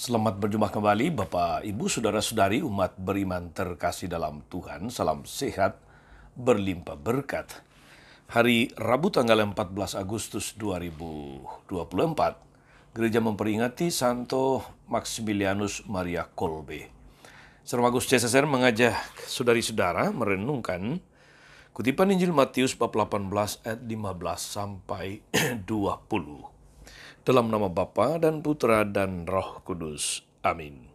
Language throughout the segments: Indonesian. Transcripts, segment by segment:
Selamat berjumpa kembali Bapak, Ibu, Saudara-saudari umat beriman terkasih dalam Tuhan. Salam sehat, berlimpah berkat. Hari Rabu tanggal 14 Agustus 2024, Gereja memperingati Santo Maximilianus Maria Kolbe. Sermagus CSSR mengajak saudari-saudara merenungkan kutipan Injil Matius bab 18 ayat 15 sampai 20. Dalam nama Bapa dan Putra dan Roh Kudus. Amin.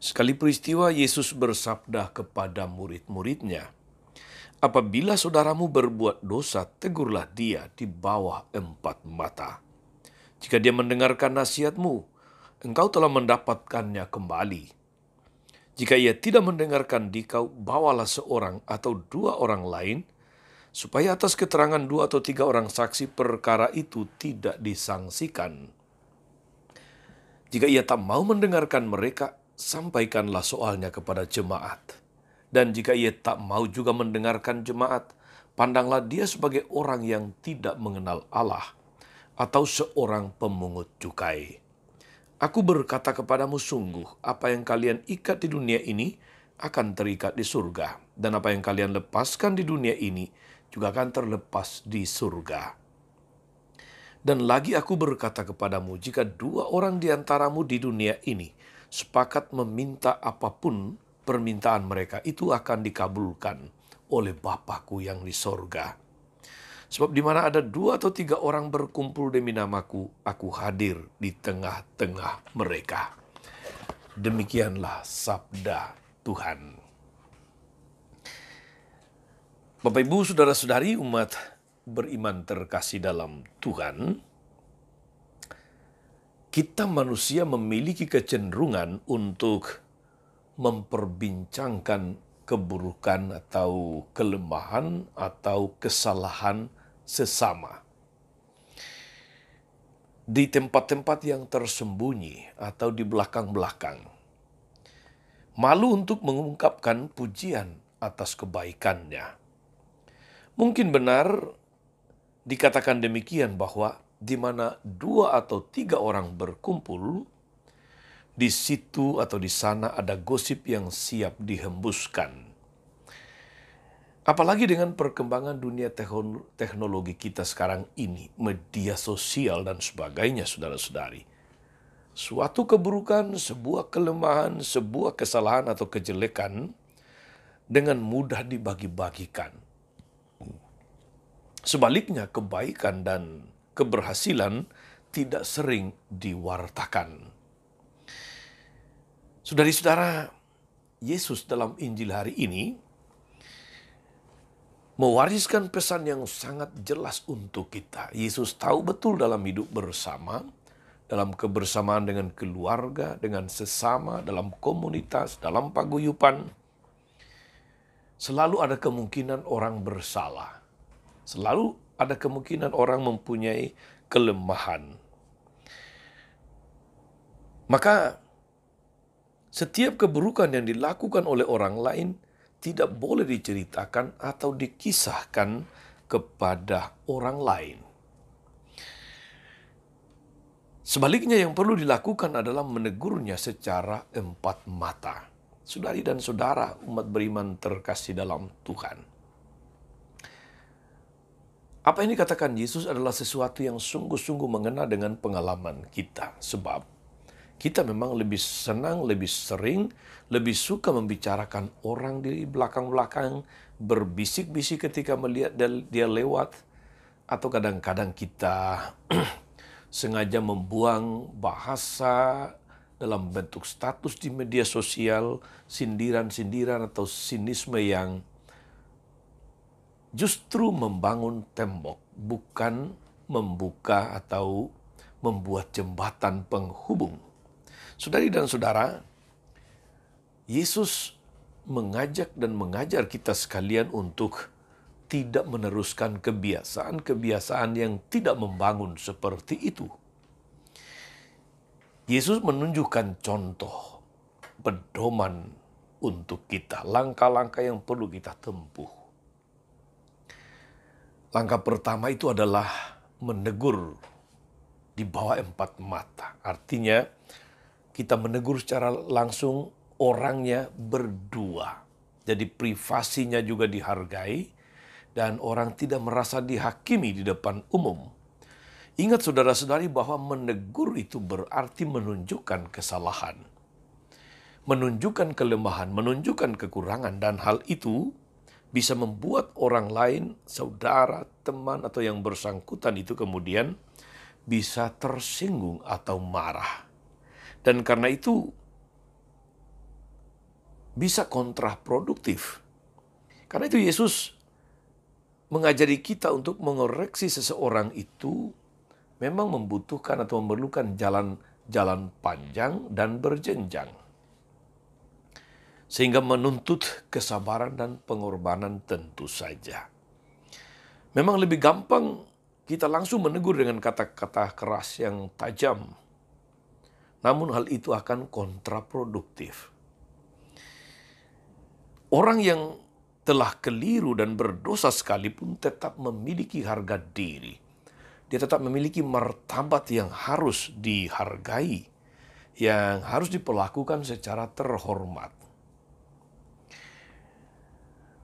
Sekali peristiwa Yesus bersabda kepada murid-muridnya, "Apabila saudaramu berbuat dosa, tegurlah dia di bawah 4 mata. Jika dia mendengarkan nasihatmu, engkau telah mendapatkannya kembali. Jika ia tidak mendengarkan dikau, bawalah seorang atau 2 orang lain, supaya atas keterangan 2 atau 3 orang saksi perkara itu tidak disangsikan. Jika ia tak mau mendengarkan mereka, sampaikanlah soalnya kepada jemaat. Dan jika ia tak mau juga mendengarkan jemaat, pandanglah dia sebagai orang yang tidak mengenal Allah, atau seorang pemungut cukai. Aku berkata kepadamu sungguh, apa yang kalian ikat di dunia ini akan terikat di surga, dan apa yang kalian lepaskan di dunia ini juga akan terlepas di surga. Dan lagi aku berkata kepadamu, jika 2 orang di antaramu di dunia ini sepakat meminta apapun permintaan mereka, itu akan dikabulkan oleh Bapa-Ku yang di sorga. Sebab di mana ada 2 atau 3 orang berkumpul demi namaku, aku hadir di tengah-tengah mereka." Demikianlah sabda Tuhan. Bapak, Ibu, Saudara-saudari umat beriman terkasih dalam Tuhan, kita manusia memiliki kecenderungan untuk memperbincangkan keburukan atau kelemahan atau kesalahan sesama di tempat-tempat yang tersembunyi atau di belakang-belakang. Malu untuk mengungkapkan pujian atas kebaikannya. Mungkin benar dikatakan demikian bahwa di mana 2 atau 3 orang berkumpul, di situ atau di sana ada gosip yang siap dihembuskan. Apalagi dengan perkembangan dunia teknologi kita sekarang ini, media sosial dan sebagainya, saudara-saudari. Suatu keburukan, sebuah kelemahan, sebuah kesalahan atau kejelekan dengan mudah dibagi-bagikan. Sebaliknya, kebaikan dan keberhasilan tidak sering diwartakan. Saudari-saudara, Yesus dalam Injil hari ini mewariskan pesan yang sangat jelas untuk kita. Yesus tahu betul dalam hidup bersama, dalam kebersamaan dengan keluarga, dengan sesama, dalam komunitas, dalam paguyuban, selalu ada kemungkinan orang bersalah. Selalu ada kemungkinan orang mempunyai kelemahan. Maka setiap keburukan yang dilakukan oleh orang lain tidak boleh diceritakan atau dikisahkan kepada orang lain. Sebaliknya yang perlu dilakukan adalah menegurnya secara 4 mata. Saudari dan saudara umat beriman terkasih dalam Tuhan. Apa yang dikatakan Yesus adalah sesuatu yang sungguh-sungguh mengena dengan pengalaman kita. Sebab kita memang lebih senang, lebih sering, lebih suka membicarakan orang di belakang-belakang, berbisik-bisik ketika melihat dia lewat, atau kadang-kadang kita sengaja membuang bahasa dalam bentuk status di media sosial, sindiran-sindiran atau sinisme yang justru membangun tembok, bukan membuka atau membuat jembatan penghubung. Saudari dan saudara, Yesus mengajak dan mengajar kita sekalian untuk tidak meneruskan kebiasaan-kebiasaan yang tidak membangun seperti itu. Yesus menunjukkan contoh, pedoman untuk kita, langkah-langkah yang perlu kita tempuh. Langkah pertama itu adalah menegur di bawah 4 mata. Artinya kita menegur secara langsung orangnya berdua. Jadi privasinya juga dihargai dan orang tidak merasa dihakimi di depan umum. Ingat saudara-saudari bahwa menegur itu berarti menunjukkan kesalahan, menunjukkan kelemahan, menunjukkan kekurangan, dan hal itu bisa membuat orang lain, saudara, teman, atau yang bersangkutan itu kemudian bisa tersinggung atau marah. Dan karena itu bisa kontraproduktif. Karena itu Yesus mengajari kita untuk mengoreksi seseorang itu memang membutuhkan atau memerlukan jalan panjang dan berjenjang. Sehingga menuntut kesabaran dan pengorbanan tentu saja. Memang lebih gampang kita langsung menegur dengan kata-kata keras yang tajam. Namun hal itu akan kontraproduktif. Orang yang telah keliru dan berdosa sekalipun tetap memiliki harga diri. Dia tetap memiliki martabat yang harus dihargai, yang harus diperlakukan secara terhormat.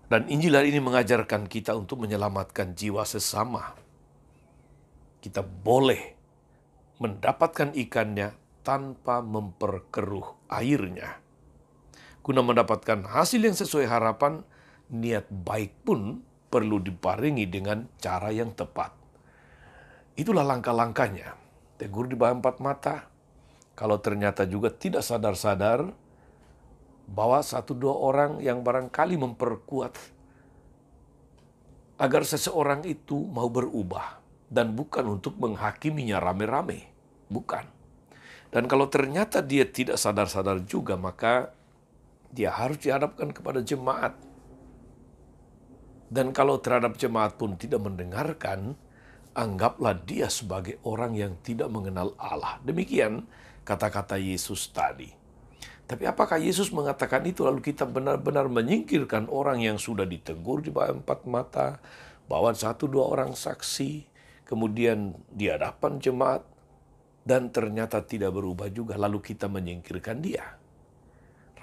Dan Injil hari ini mengajarkan kita untuk menyelamatkan jiwa sesama. Kita boleh mendapatkan ikannya tanpa memperkeruh airnya. Guna mendapatkan hasil yang sesuai harapan, niat baik pun perlu dibarengi dengan cara yang tepat. Itulah langkah-langkahnya. Tegur di bawah empat mata. Kalau ternyata juga tidak sadar-sadar bahwa 1-2 orang yang barangkali memperkuat agar seseorang itu mau berubah. Dan bukan untuk menghakiminya rame-rame. Bukan. Dan kalau ternyata dia tidak sadar-sadar juga, maka dia harus dihadapkan kepada jemaat. Dan kalau terhadap jemaat pun tidak mendengarkan, anggaplah dia sebagai orang yang tidak mengenal Allah. Demikian kata-kata Yesus tadi. Tapi apakah Yesus mengatakan itu lalu kita benar-benar menyingkirkan orang yang sudah ditegur di bawah empat mata, bawa 1-2 orang saksi, kemudian di hadapan jemaat, dan ternyata tidak berubah juga, lalu kita menyingkirkan dia?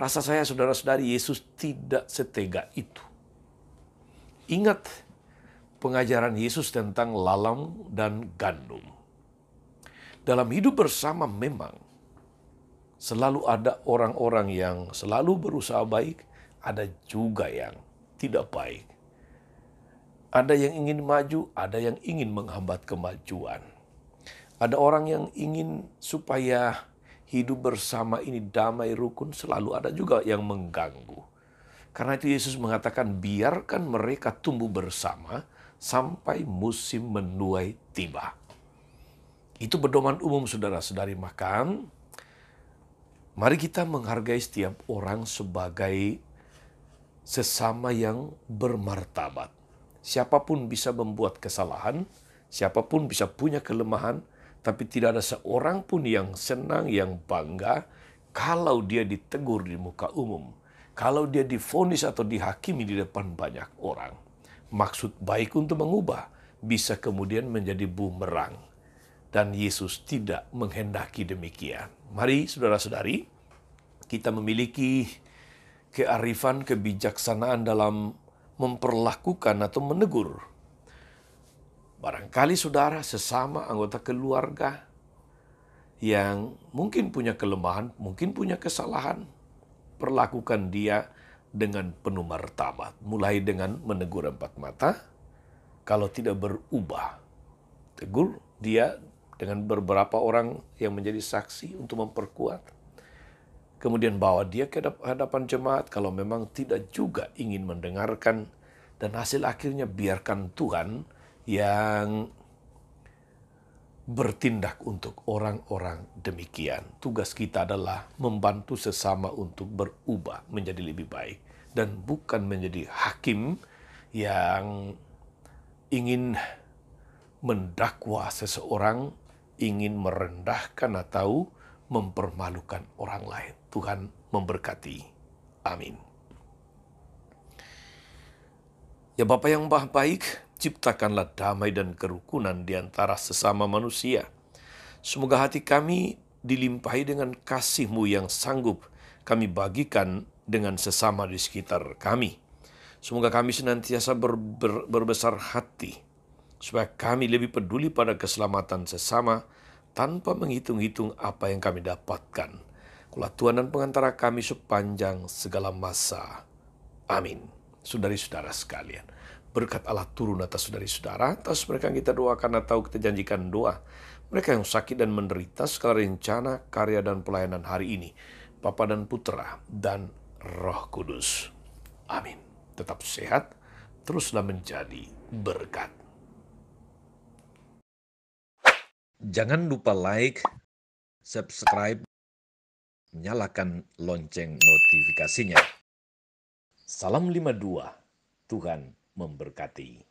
Rasa saya saudara-saudari, Yesus tidak setega itu. Ingat pengajaran Yesus tentang lalang dan gandum. Dalam hidup bersama memang selalu ada orang-orang yang selalu berusaha baik, ada juga yang tidak baik. Ada yang ingin maju, ada yang ingin menghambat kemajuan. Ada orang yang ingin supaya hidup bersama ini damai rukun, selalu ada juga yang mengganggu. Karena itu Yesus mengatakan biarkan mereka tumbuh bersama sampai musim menuai tiba. Itu pedoman umum saudara-saudari, maka mari kita menghargai setiap orang sebagai sesama yang bermartabat. Siapapun bisa membuat kesalahan, siapapun bisa punya kelemahan, tapi tidak ada seorang pun yang senang, yang bangga kalau dia ditegur di muka umum, kalau dia divonis atau dihakimi di depan banyak orang. Maksud baik untuk mengubah bisa kemudian menjadi bumerang. Dan Yesus tidak menghendaki demikian. Mari saudara-saudari, kita memiliki kearifan, kebijaksanaan dalam memperlakukan atau menegur. Barangkali saudara sesama anggota keluarga yang mungkin punya kelemahan, mungkin punya kesalahan, perlakukan dia dengan penuh martabat. Mulai dengan menegur empat mata, kalau tidak berubah, tegur dia dengan beberapa orang yang menjadi saksi untuk memperkuat. Kemudian bawa dia ke hadapan jemaat kalau memang tidak juga ingin mendengarkan. Dan hasil akhirnya biarkan Tuhan yang bertindak untuk orang-orang demikian. Tugas kita adalah membantu sesama untuk berubah menjadi lebih baik. Dan bukan menjadi hakim yang ingin mendakwa seseorang, ingin merendahkan atau mempermalukan orang lain. Tuhan memberkati. Amin. Ya Bapa yang Maha Baik, ciptakanlah damai dan kerukunan di antara sesama manusia. Semoga hati kami dilimpahi dengan kasih-Mu yang sanggup kami bagikan dengan sesama di sekitar kami. Semoga kami senantiasa berbesar hati, supaya kami lebih peduli pada keselamatan sesama tanpa menghitung-hitung apa yang kami dapatkan. Kulah Tuhan dan pengantara kami sepanjang segala masa. Amin. Saudari-saudara sekalian, berkat Allah turun atas saudari-saudara, atas mereka yang kita doakan atau kita janjikan doa, mereka yang sakit dan menderita, segala rencana, karya, dan pelayanan hari ini, Bapa dan Putra, dan Roh Kudus. Amin. Tetap sehat, teruslah menjadi berkat. Jangan lupa like, subscribe, nyalakan lonceng notifikasinya. Salam 52, Tuhan memberkati.